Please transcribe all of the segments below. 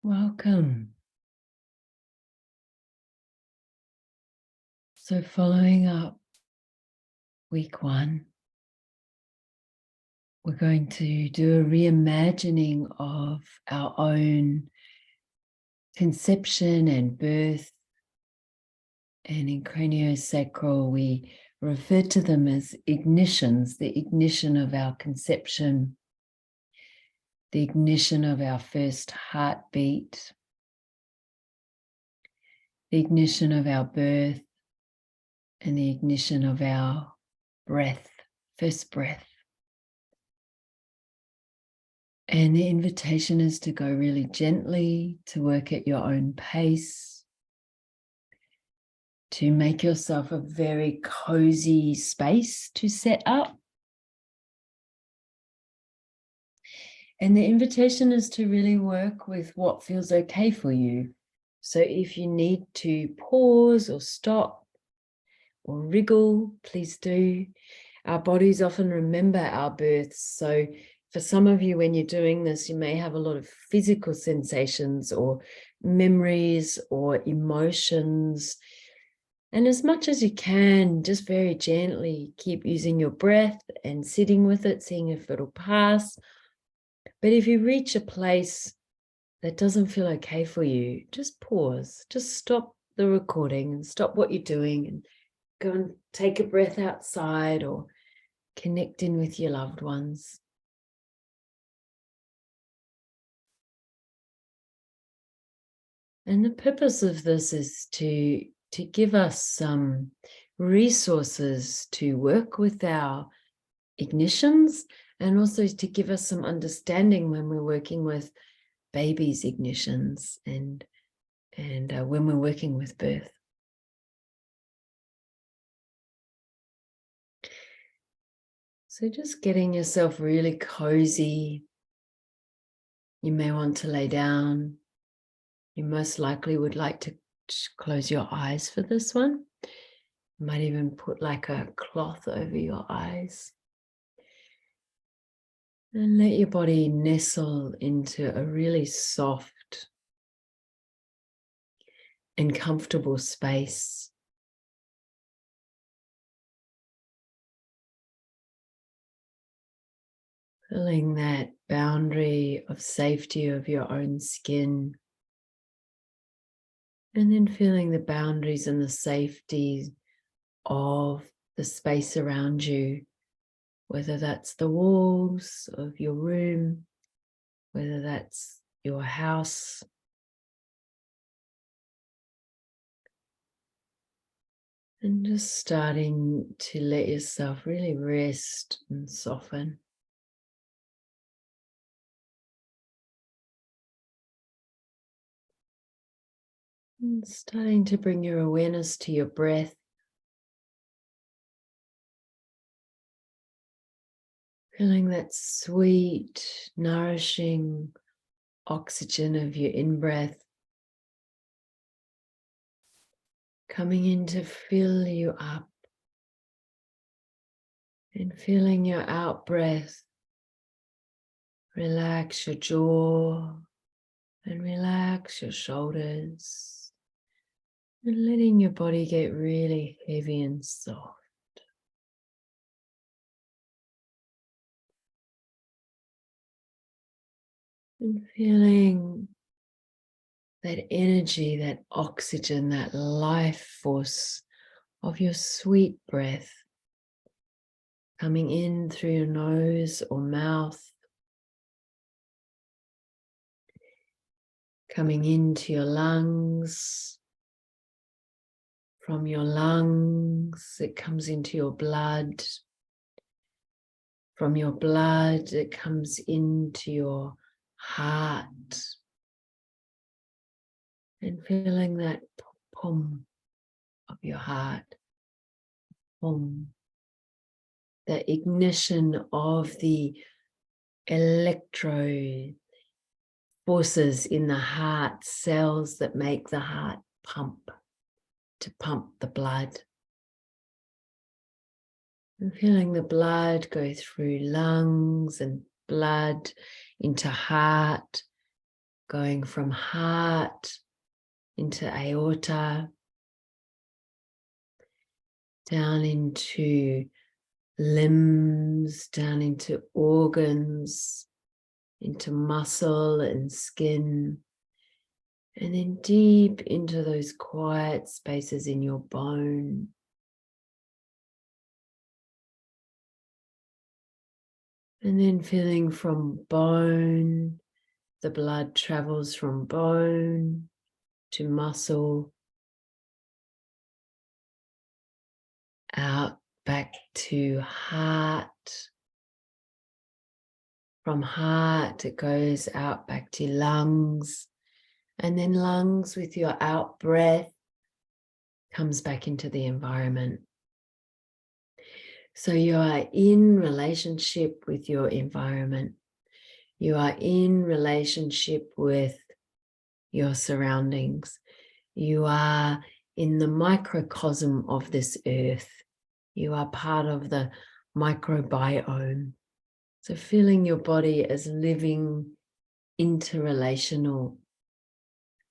Welcome. So following up week 1, we're going to do a reimagining of our own conception and birth. And in craniosacral, we refer to them as ignitions, the ignition of our conception, the ignition of our first heartbeat, the ignition of our birth, and the ignition of our breath, first breath. And the invitation is to go really gently, to work at your own pace, to make yourself a very cozy space to set up. And the invitation is to really work with what feels okay for you. So if you need to pause or stop or wriggle, please do. Our bodies often remember our births. So for some of you, when you're doing this, you may have a lot of physical sensations or memories or emotions. And as much as you can, just very gently keep using your breath and sitting with it, seeing if it'll pass. But if you reach a place that doesn't feel okay for you, just pause, just stop the recording and stop what you're doing and go and take a breath outside or connect in with your loved ones. And the purpose of this is to give us some resources to work with our ignitions, and also to give us some understanding when we're working with babies' ignitions and when we're working with birth. So just getting yourself really cozy. You may want to lay down. You most likely would like to close your eyes for this one. You might even put like a cloth over your eyes. And let your body nestle into a really soft and comfortable space. Feeling that boundary of safety of your own skin. And then feeling the boundaries and the safety of the space around you, whether that's the walls of your room, whether that's your house. And just starting to let yourself really rest and soften. And starting to bring your awareness to your breath. Feeling that sweet, nourishing oxygen of your in-breath coming in to fill you up, and feeling your out-breath relax your jaw and relax your shoulders, and letting your body get really heavy and soft. And feeling that energy, that oxygen, that life force of your sweet breath coming in through your nose or mouth, coming into your lungs. From your lungs, it comes into your blood. From your blood, it comes into your heart. And feeling that pum of your heart. Pum. The ignition of the electro forces in the heart cells that make the heart pump, to pump the blood. And feeling the blood go through lungs and blood into heart, going from heart into aorta, down into limbs, down into organs, into muscle and skin, and then deep into those quiet spaces in your bone. And then feeling from bone, the blood travels from bone to muscle, out back to heart. From heart, it goes out back to lungs, and then lungs with your out breath comes back into the environment. So you are in relationship with your environment. You are in relationship with your surroundings. You are in the microcosm of this earth. You are part of the microbiome. So feeling your body as living interrelational.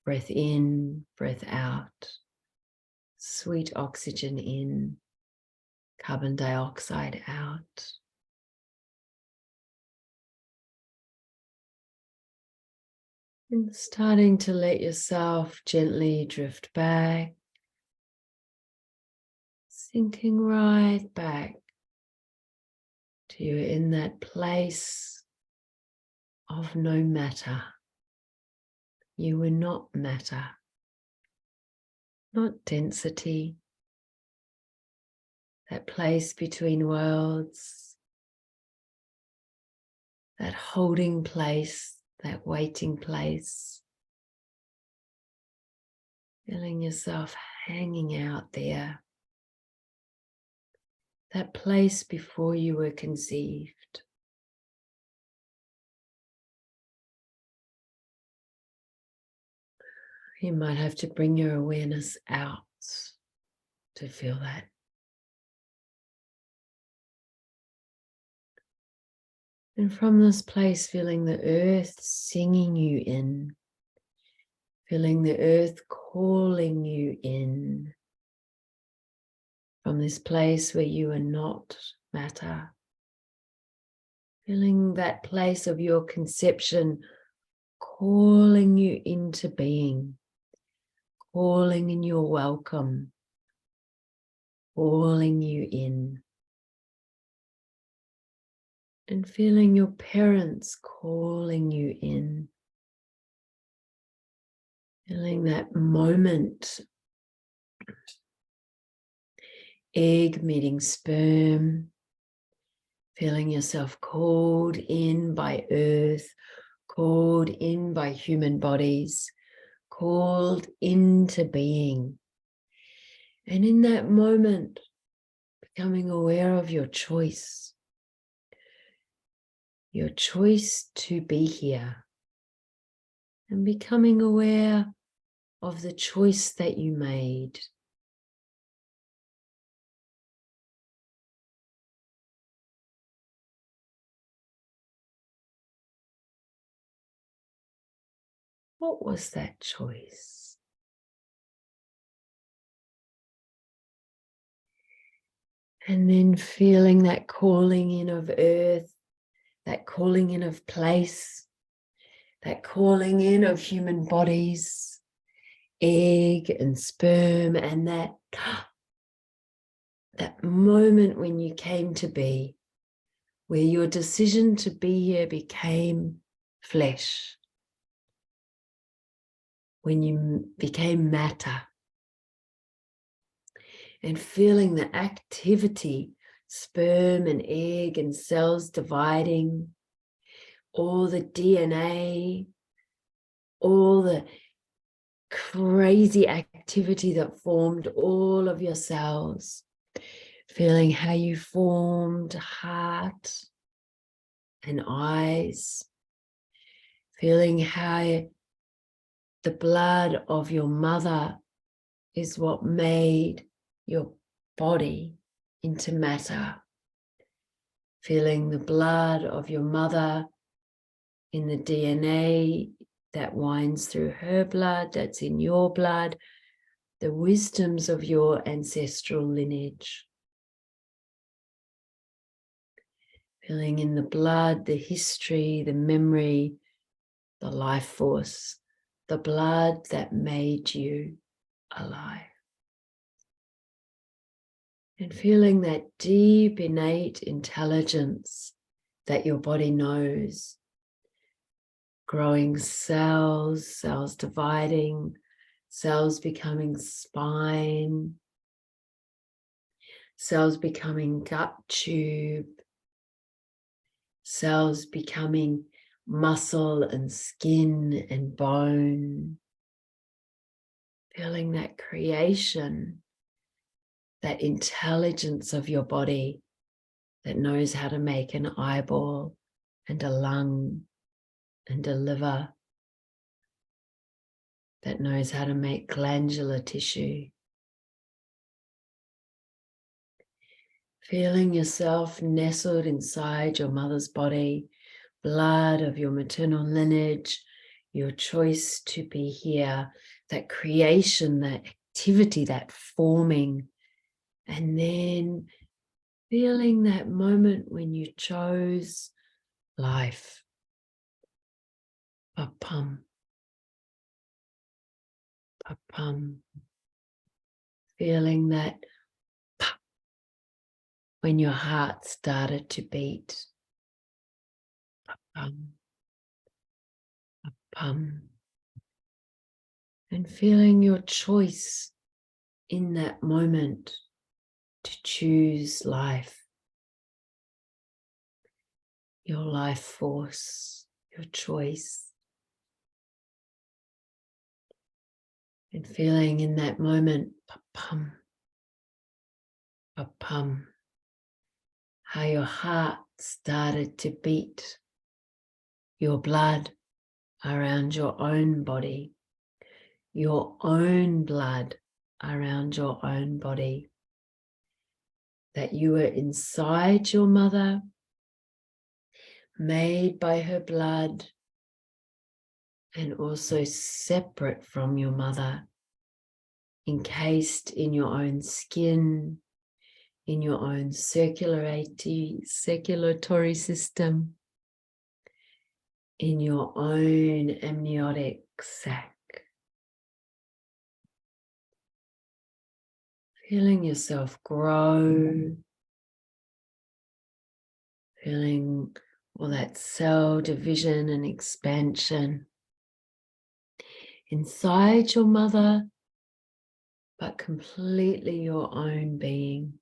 Breath in, breath out. Sweet oxygen in, carbon dioxide out. And starting to let yourself gently drift back, sinking right back to you in that place of no matter. You were not matter, not density, that place between worlds, that holding place, that waiting place, feeling yourself hanging out there, that place before you were conceived. You might have to bring your awareness out to feel that. And from this place, feeling the earth singing you in, feeling the earth calling you in, from this place where you are not matter, feeling that place of your conception calling you into being, calling in your welcome, calling you in. And feeling your parents calling you in. Feeling that moment, egg meeting sperm. Feeling yourself called in by earth, called in by human bodies, called into being. And in that moment, becoming aware of your choice to be here, and becoming aware of the choice that you made. What was that choice? And then feeling that calling in of earth, that calling in of place, that calling in of human bodies, egg and sperm, and that moment when you came to be, where your decision to be here became flesh, when you became matter, and feeling the activity, sperm and egg and cells dividing, all the DNA, all the crazy activity that formed all of your cells, feeling how you formed heart and eyes, feeling how the blood of your mother is what made your body into matter, feeling the blood of your mother in the DNA that winds through her blood, that's in your blood, the wisdoms of your ancestral lineage. Feeling in the blood, the history, the memory, the life force, the blood that made you alive. And feeling that deep, innate intelligence that your body knows. Growing cells, cells dividing, cells becoming spine, cells becoming gut tube, cells becoming muscle and skin and bone. Feeling that creation, that intelligence of your body that knows how to make an eyeball and a lung and a liver, that knows how to make glandular tissue. Feeling yourself nestled inside your mother's body, blood of your maternal lineage, your choice to be here, that creation, that activity, that forming, and then feeling that moment when you chose life. Pa-pum. Pa-pum. Feeling that pa, when your heart started to beat. Pa-pum. Pa-pum. And feeling your choice in that moment to choose life. Your life force, your choice. And feeling in that moment, pa-pum, pa-pum, how your heart started to beat, your blood around your own body, your own blood around your own body, that you were inside your mother, made by her blood, and also separate from your mother, encased in your own skin, in your own circulatory system, in your own amniotic sac. Feeling yourself grow, feeling all that cell division and expansion inside your mother, but completely your own being,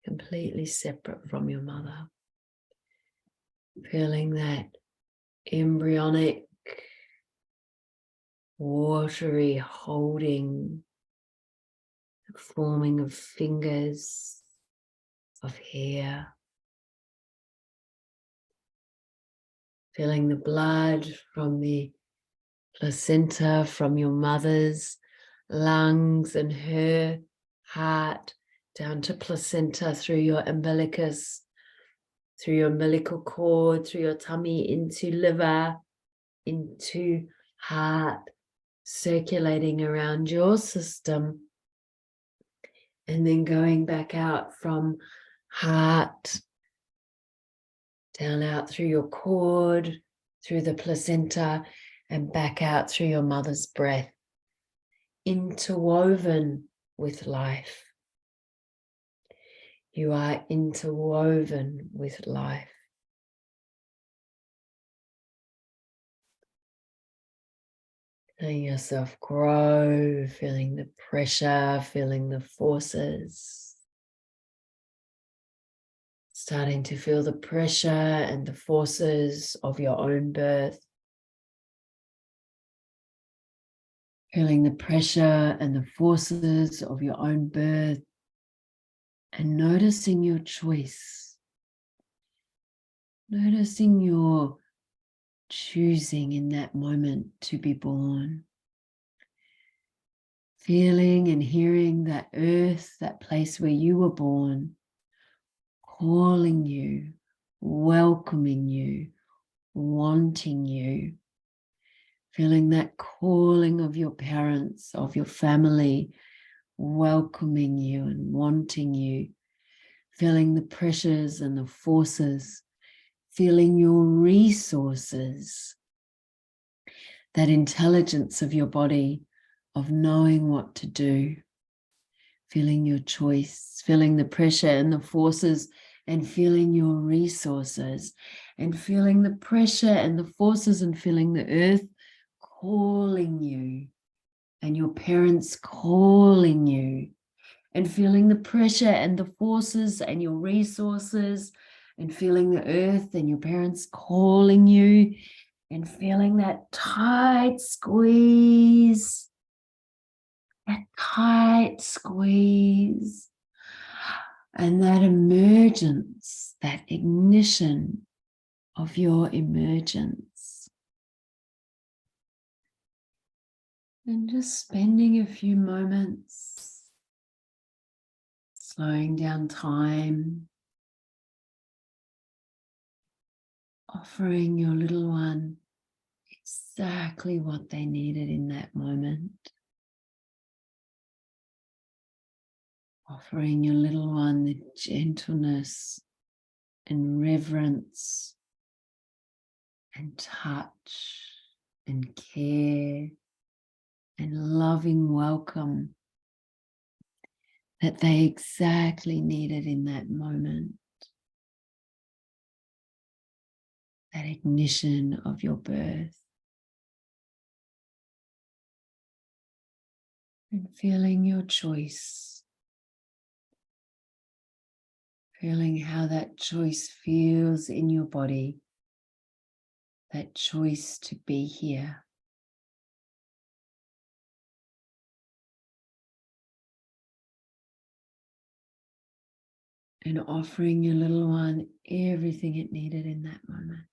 completely separate from your mother. Feeling that embryonic, watery holding, forming of fingers, of hair. Feeling the blood from the placenta, from your mother's lungs and her heart, down to placenta, through your umbilicus, through your umbilical cord, through your tummy, into liver, into heart, circulating around your system, and then going back out from heart, down out through your cord, through the placenta, and back out through your mother's breath, interwoven with life. You are interwoven with life. Feeling yourself grow, feeling the pressure, feeling the forces. Starting to feel the pressure and the forces of your own birth. Feeling the pressure and the forces of your own birth, and noticing your choice. Noticing your choosing in that moment to be born. Feeling and hearing that earth, that place where you were born, calling you, welcoming you, wanting you, Feeling that calling of your parents, of your family, welcoming you and wanting you. Feeling the pressures and the forces. Feeling your resources. That intelligence of your body, of knowing what to do. Feeling your choice, feeling the pressure and the forces, and feeling your resources, and feeling the pressure and the forces, and feeling the earth calling you, and your parents calling you, and feeling the pressure and the forces and your resources, and feeling the earth and your parents calling you, and feeling that tight squeeze. That tight squeeze, and that emergence, that ignition of your emergence. And just spending a few moments slowing down time, offering your little one exactly what they needed in that moment. Offering your little one the gentleness and reverence and touch and care and loving welcome that they exactly needed in that moment. That ignition of your birth. And feeling your choice. Feeling how that choice feels in your body. That choice to be here. And offering your little one everything it needed in that moment.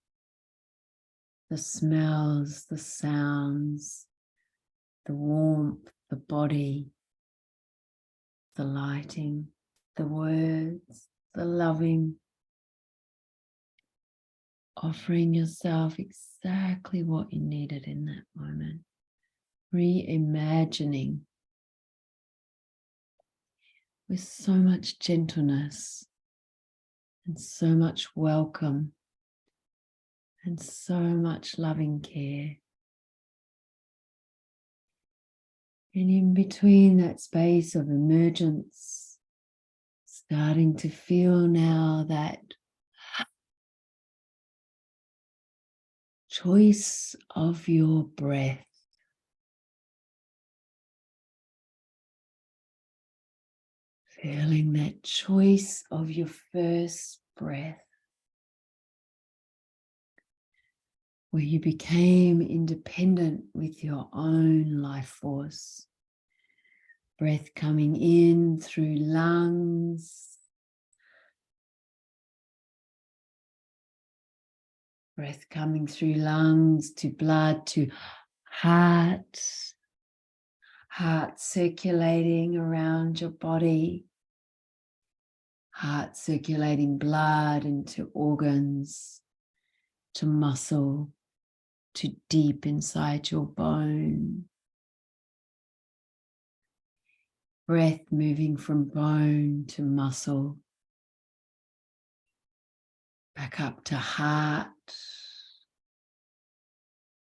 The smells, the sounds, the warmth, the body, the lighting, the words, the loving. Offering yourself exactly what you needed in that moment. Reimagining with so much gentleness and so much welcome and so much loving care. And in between that space of emergence, starting to feel now that choice of your breath. Feeling that choice of your first breath, where you became independent with your own life force. Breath coming in through lungs. Breath coming through lungs to blood to heart. Heart circulating around your body. Heart circulating blood into organs, to muscle, to deep inside your bone. Breath moving from bone to muscle, back up to heart,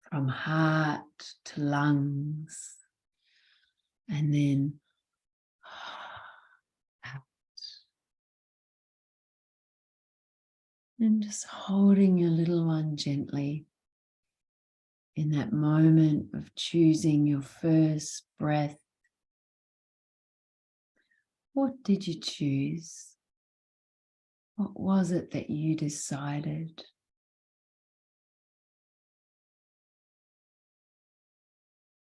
from heart to lungs, and then out. And just holding your little one gently in that moment of choosing your first breath. What did you choose? What was it that you decided?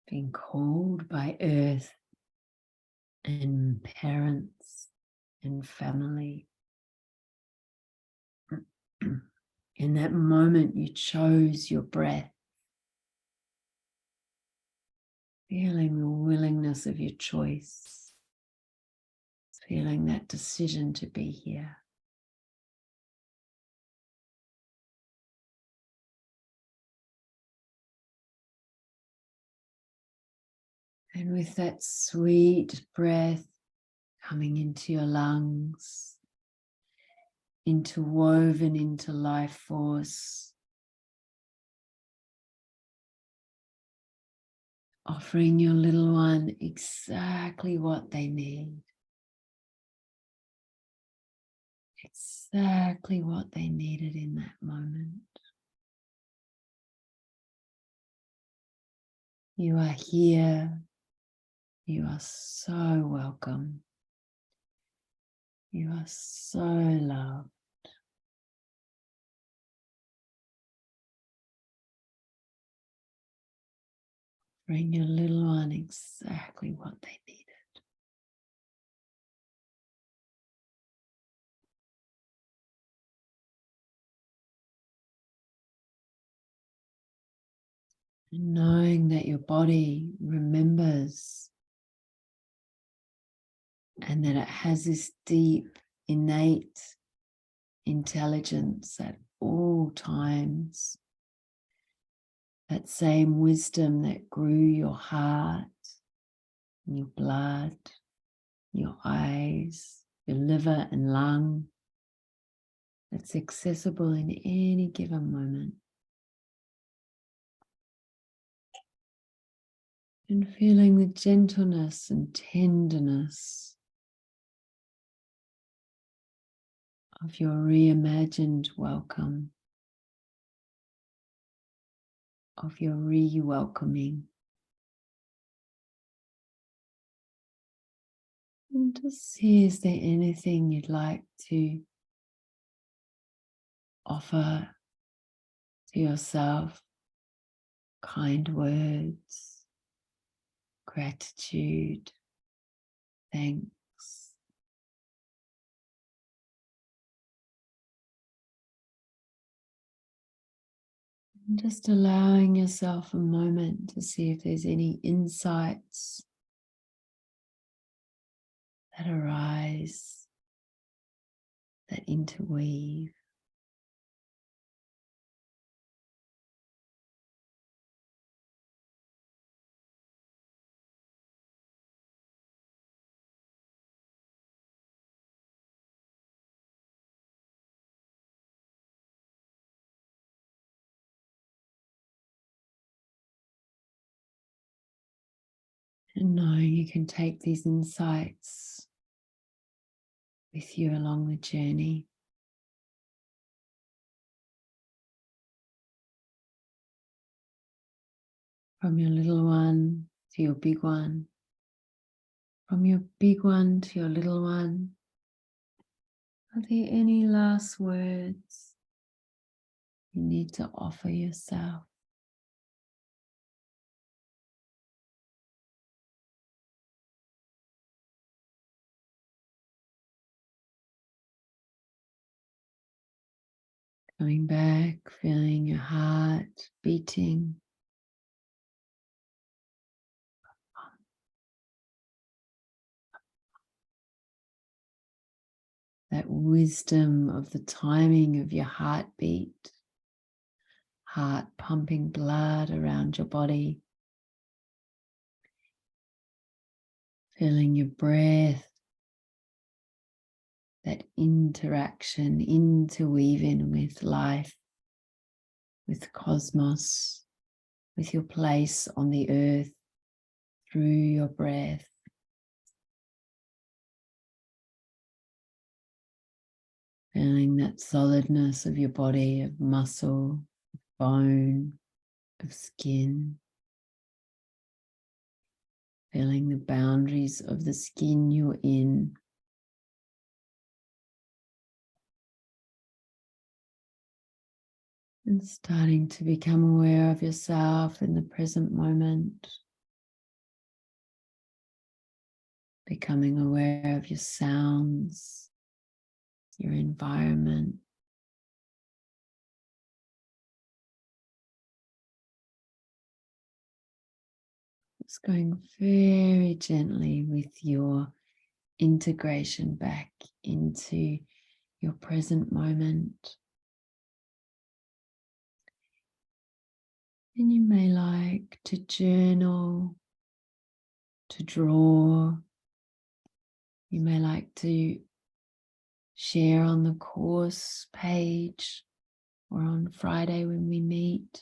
Being called by earth and parents and family. In that moment, you chose your breath, feeling the willingness of your choice, feeling that decision to be here. And with that sweet breath coming into your lungs, interwoven into life force, offering your little one exactly what they need. Exactly what they needed in that moment. You are here. You are so welcome. You are so loved. Bring your little one exactly what they needed. And knowing that your body remembers and that it has this deep, innate intelligence at all times. That same wisdom that grew your heart, your blood, your eyes, your liver and lung, that's accessible in any given moment. And feeling the gentleness and tenderness of your reimagined welcome, of your re-welcoming. And just see, is there anything you'd like to offer to yourself? Kind words, gratitude, thanks. And just allowing yourself a moment to see if there's any insights that arise, that interweave. And knowing you can take these insights with you along the journey. From your little one to your big one. From your big one to your little one. Are there any last words you need to offer yourself? Coming back, feeling your heart beating. That wisdom of the timing of your heartbeat, heart pumping blood around your body. Feeling your breath, that interaction, interweaving with life, with cosmos, with your place on the earth through your breath. Feeling that solidness of your body, of muscle, bone, of skin. Feeling the boundaries of the skin you're in. And starting to become aware of yourself in the present moment. Becoming aware of your sounds, your environment. Just going very gently with your integration back into your present moment. And you may like to journal to draw. You may like to share on the course page or on Friday when we meet.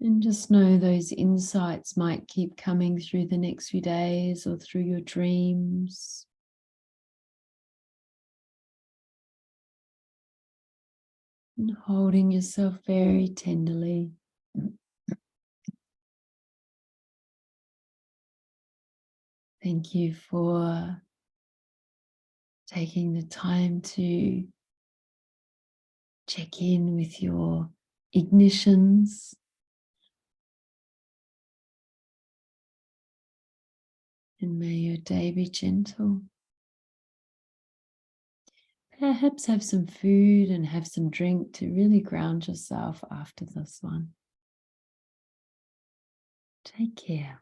And just know those insights might keep coming through the next few days or through your dreams. And holding yourself very tenderly. Thank you for taking the time to check in with your ignitions. And may your day be gentle. Perhaps have some food and have some drink to really ground yourself after this one. Take care.